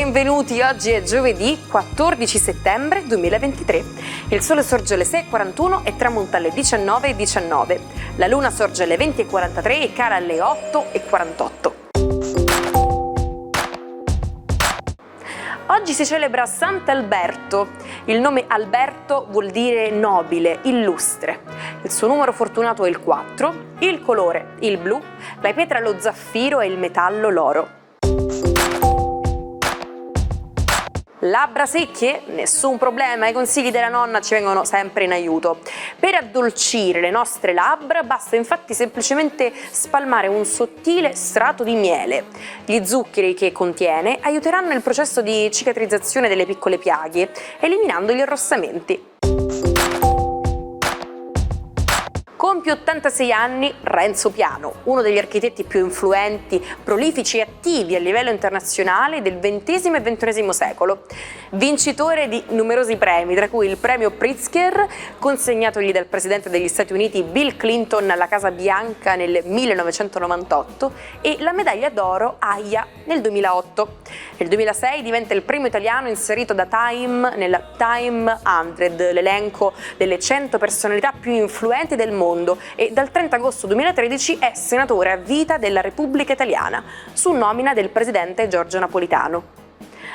benvenuti. Oggi è giovedì 14 settembre 2023. Il sole sorge alle 6:41 e tramonta alle 19:19. La luna sorge alle 20:43 e cala alle 8:48. Oggi si celebra Sant'Alberto. Il nome Alberto vuol dire nobile, illustre. Il suo numero fortunato è il 4, il colore il blu, la pietra lo zaffiro e il metallo l'oro. Labbra secche? Nessun problema, i consigli della nonna ci vengono sempre in aiuto. Per addolcire le nostre labbra basta infatti semplicemente spalmare un sottile strato di miele. Gli zuccheri che contiene aiuteranno il processo di cicatrizzazione delle piccole piaghe, eliminando gli arrossamenti. Compie 86 anni Renzo Piano, uno degli architetti più influenti, prolifici e attivi a livello internazionale del XX e XXI secolo. Vincitore di numerosi premi, tra cui il premio Pritzker, consegnatogli dal presidente degli Stati Uniti Bill Clinton alla Casa Bianca nel 1998, e la medaglia d'oro AIA nel 2008. Nel 2006 diventa il primo italiano inserito da Time nella Time 100, l'elenco delle 100 personalità più influenti del mondo, e dal 30 agosto 2013 è senatore a vita della Repubblica Italiana, su nomina del presidente Giorgio Napolitano.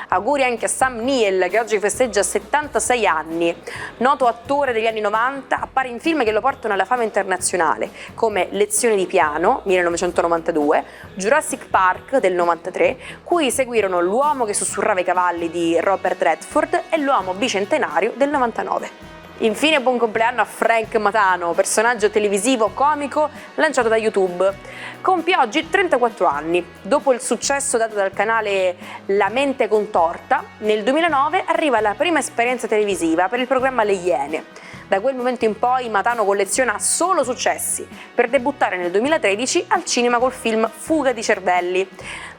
Auguri anche a Sam Neill, che oggi festeggia 76 anni. Noto attore degli anni 90, appare in film che lo portano alla fama internazionale, come Lezioni di piano, 1992, Jurassic Park del 93, cui seguirono L'uomo che sussurrava i cavalli di Robert Redford e L'uomo bicentenario del 99. Infine buon compleanno a Frank Matano, personaggio televisivo comico lanciato da YouTube. Compie oggi 34 anni. Dopo il successo dato dal canale La Mente Contorta, nel 2009 arriva la prima esperienza televisiva per il programma Le Iene. Da quel momento in poi Matano colleziona solo successi, per debuttare nel 2013 al cinema col film Fuga di cervelli.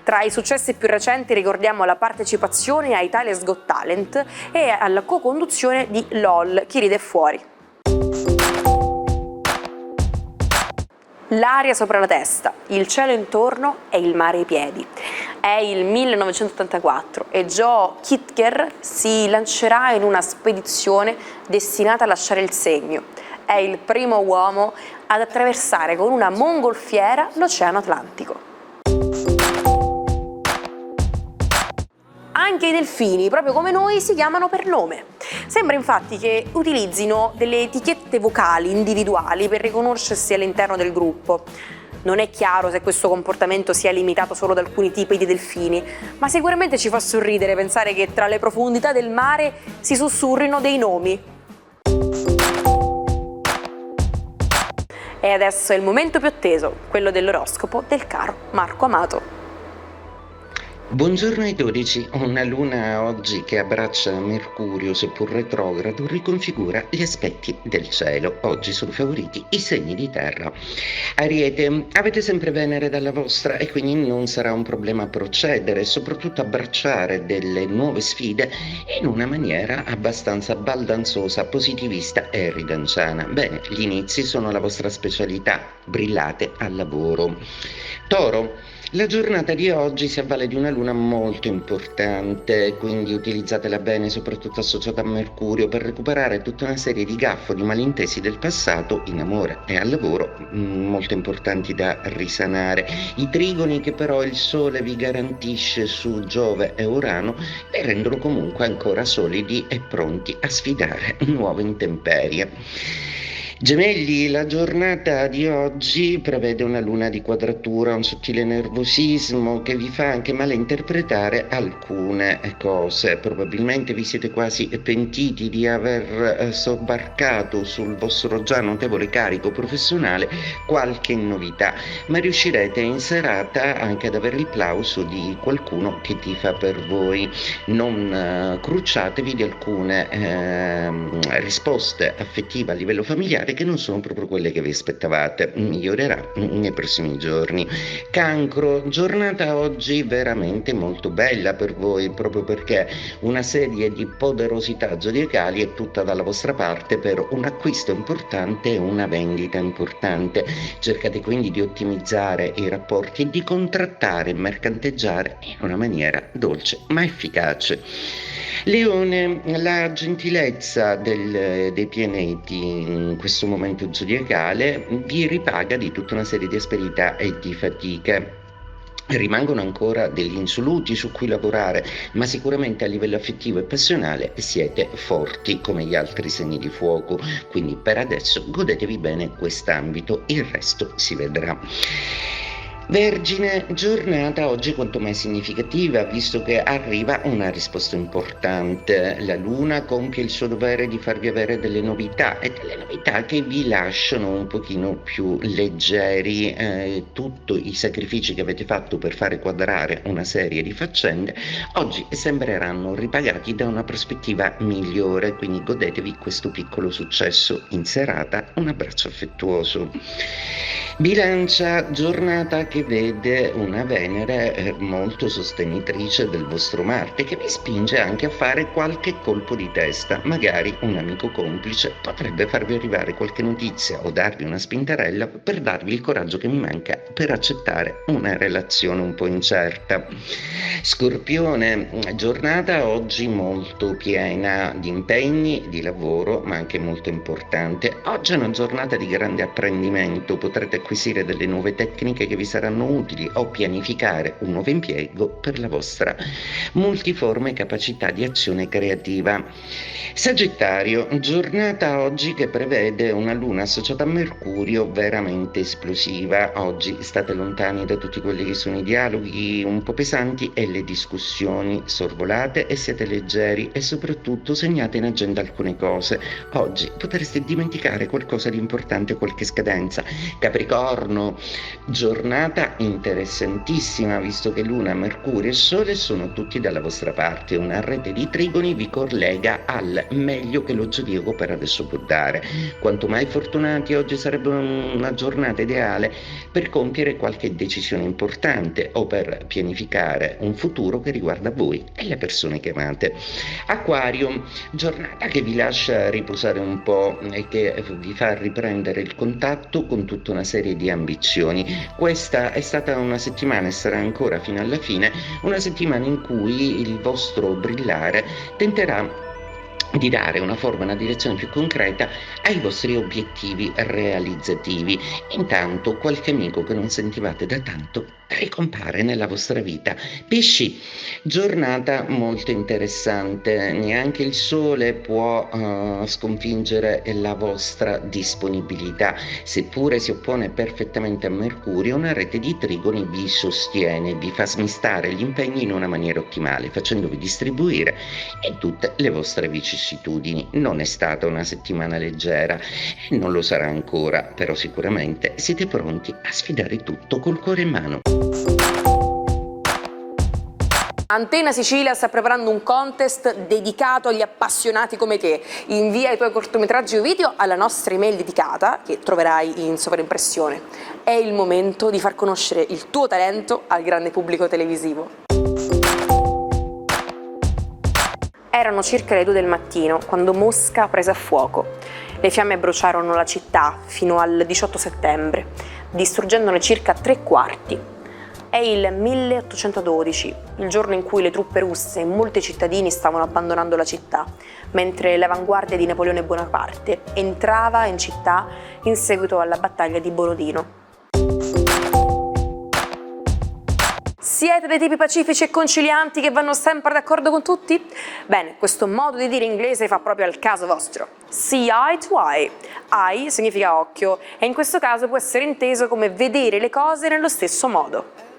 Tra i successi più recenti ricordiamo la partecipazione a Italia's Got Talent e alla co-conduzione di LOL, Chi ride fuori. L'aria sopra la testa, il cielo intorno e il mare ai piedi. È il 1984 e Joe Kitker si lancerà in una spedizione destinata a lasciare il segno. È il primo uomo ad attraversare con una mongolfiera l'Oceano Atlantico. Anche i delfini, proprio come noi, si chiamano per nome. Sembra infatti che utilizzino delle etichette vocali individuali per riconoscersi all'interno del gruppo. Non è chiaro se questo comportamento sia limitato solo ad alcuni tipi di delfini, ma sicuramente ci fa sorridere pensare che tra le profondità del mare si sussurrino dei nomi. E adesso è il momento più atteso, quello dell'oroscopo del caro Marco Amato. Buongiorno ai 12, una luna oggi che abbraccia Mercurio, seppur retrogrado, riconfigura gli aspetti del cielo. Oggi sono favoriti i segni di terra. Ariete, avete sempre Venere dalla vostra e quindi non sarà un problema procedere e soprattutto abbracciare delle nuove sfide in una maniera abbastanza baldanzosa, positivista e ridanciana. Bene, gli inizi sono la vostra specialità, brillate al lavoro. Toro, la giornata di oggi si avvale di una luna molto importante, quindi utilizzatela bene, soprattutto associata a Mercurio, per recuperare tutta una serie di gaffe, di malintesi del passato in amore e al lavoro, molto importanti da risanare. I trigoni che però il Sole vi garantisce su Giove e Urano vi rendono comunque ancora solidi e pronti a sfidare nuove intemperie. Gemelli, la giornata di oggi prevede una luna di quadratura, un sottile nervosismo che vi fa anche malinterpretare alcune cose. Probabilmente vi siete quasi pentiti di aver sobbarcato sul vostro già notevole carico professionale qualche novità, ma riuscirete in serata anche ad avere il plauso di qualcuno che tifa per voi. Non crucciatevi di alcune risposte affettive a livello familiare trovate che non sono proprio quelle che vi aspettavate. Migliorerà nei prossimi giorni. Cancro, giornata oggi veramente molto bella per voi, proprio perché una serie di poderosità zodiacali è tutta dalla vostra parte per un acquisto importante e una vendita importante. Cercate quindi di ottimizzare i rapporti e di contrattare e mercanteggiare in una maniera dolce ma efficace. Leone, la gentilezza dei pianeti in questo momento zodiacale vi ripaga di tutta una serie di asperità e di fatiche. Rimangono ancora degli insoluti su cui lavorare, ma sicuramente a livello affettivo e passionale siete forti come gli altri segni di fuoco, quindi per adesso godetevi bene quest'ambito, il resto si vedrà. Vergine, giornata oggi quanto mai significativa, visto che arriva una risposta importante. La luna compie il suo dovere di farvi avere delle novità, e delle novità che vi lasciano un pochino più leggeri. Tutti i sacrifici che avete fatto per fare quadrare una serie di faccende oggi sembreranno ripagati da una prospettiva migliore, quindi godetevi questo piccolo successo in serata. Un abbraccio affettuoso. Bilancia, giornata che vede una Venere molto sostenitrice del vostro Marte, che vi spinge anche a fare qualche colpo di testa. Magari un amico complice potrebbe farvi arrivare qualche notizia o darvi una spintarella per darvi il coraggio che mi manca per accettare una relazione un po' incerta. Scorpione, giornata oggi molto piena di impegni, di lavoro, ma anche molto importante. Oggi è una giornata di grande apprendimento, potrete acquisire delle nuove tecniche che vi saranno utili o pianificare un nuovo impiego per la vostra multiforme capacità di azione creativa. Sagittario, giornata oggi che prevede una luna associata a Mercurio veramente esplosiva. Oggi state lontani da tutti quelli che sono i dialoghi un po' pesanti e le discussioni, sorvolate e siete leggeri e soprattutto segnate in agenda alcune cose. Oggi potreste dimenticare qualcosa di importante, qualche scadenza. Capricorno, giornata interessantissima, visto che Luna, Mercurio e Sole sono tutti dalla vostra parte. Una rete di trigoni vi collega al meglio che lo zodiaco per adesso può dare. Quanto mai fortunati, oggi sarebbe una giornata ideale per compiere qualche decisione importante o per pianificare un futuro che riguarda voi e le persone che amate. Acquario, giornata che vi lascia riposare un po' e che vi fa riprendere il contatto con tutta una serie di ambizioni. Questa è stata una settimana e sarà ancora fino alla fine una settimana in cui il vostro brillare tenterà di dare una forma, una direzione più concreta ai vostri obiettivi realizzativi. Intanto qualche amico che non sentivate da tanto ricompare nella vostra vita. Pesci, giornata molto interessante, neanche il sole può sconfiggere la vostra disponibilità, seppure si oppone perfettamente a Mercurio. Una rete di trigoni vi sostiene, vi fa smistare gli impegni in una maniera ottimale, facendovi distribuire in tutte le vostre vicissitudini. Non è stata una settimana leggera e non lo sarà ancora, però sicuramente siete pronti a sfidare tutto col cuore in mano. Antena Sicilia sta preparando un contest dedicato agli appassionati come te. Invia i tuoi cortometraggi o video alla nostra email dedicata, che troverai in sovraimpressione. È il momento di far conoscere il tuo talento al grande pubblico televisivo. Erano circa le 2 del mattino quando Mosca prese a fuoco. Le fiamme bruciarono la città fino al 18 settembre, distruggendone circa 3/4. È il 1812, il giorno in cui le truppe russe e molti cittadini stavano abbandonando la città, mentre l'avanguardia di Napoleone Bonaparte entrava in città in seguito alla battaglia di Borodino. Siete dei tipi pacifici e concilianti che vanno sempre d'accordo con tutti? Bene, questo modo di dire inglese fa proprio al caso vostro. See eye to eye. Eye significa occhio e in questo caso può essere inteso come vedere le cose nello stesso modo.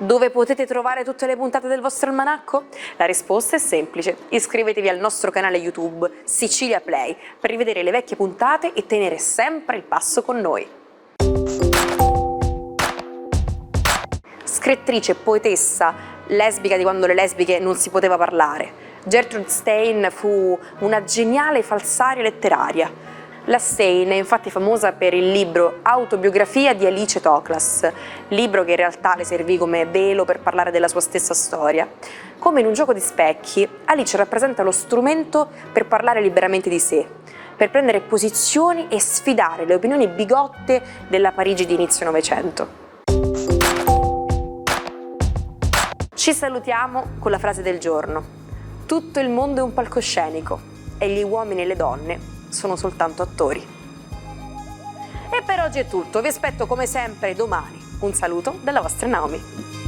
Dove potete trovare tutte le puntate del vostro almanacco? La risposta è semplice: iscrivetevi al nostro canale YouTube Sicilia Play per rivedere le vecchie puntate e tenere sempre il passo con noi. Scrittrice, poetessa, lesbica di quando le lesbiche non si poteva parlare. Gertrude Stein fu una geniale falsaria letteraria. La Stein è infatti famosa per il libro Autobiografia di Alice Toklas, libro che in realtà le servì come velo per parlare della sua stessa storia. Come in un gioco di specchi, Alice rappresenta lo strumento per parlare liberamente di sé, per prendere posizioni e sfidare le opinioni bigotte della Parigi di inizio Novecento. Ci salutiamo con la frase del giorno: tutto il mondo è un palcoscenico e gli uomini e le donne sono soltanto attori. E per oggi è tutto, vi aspetto come sempre domani. Un saluto dalla vostra Naomi.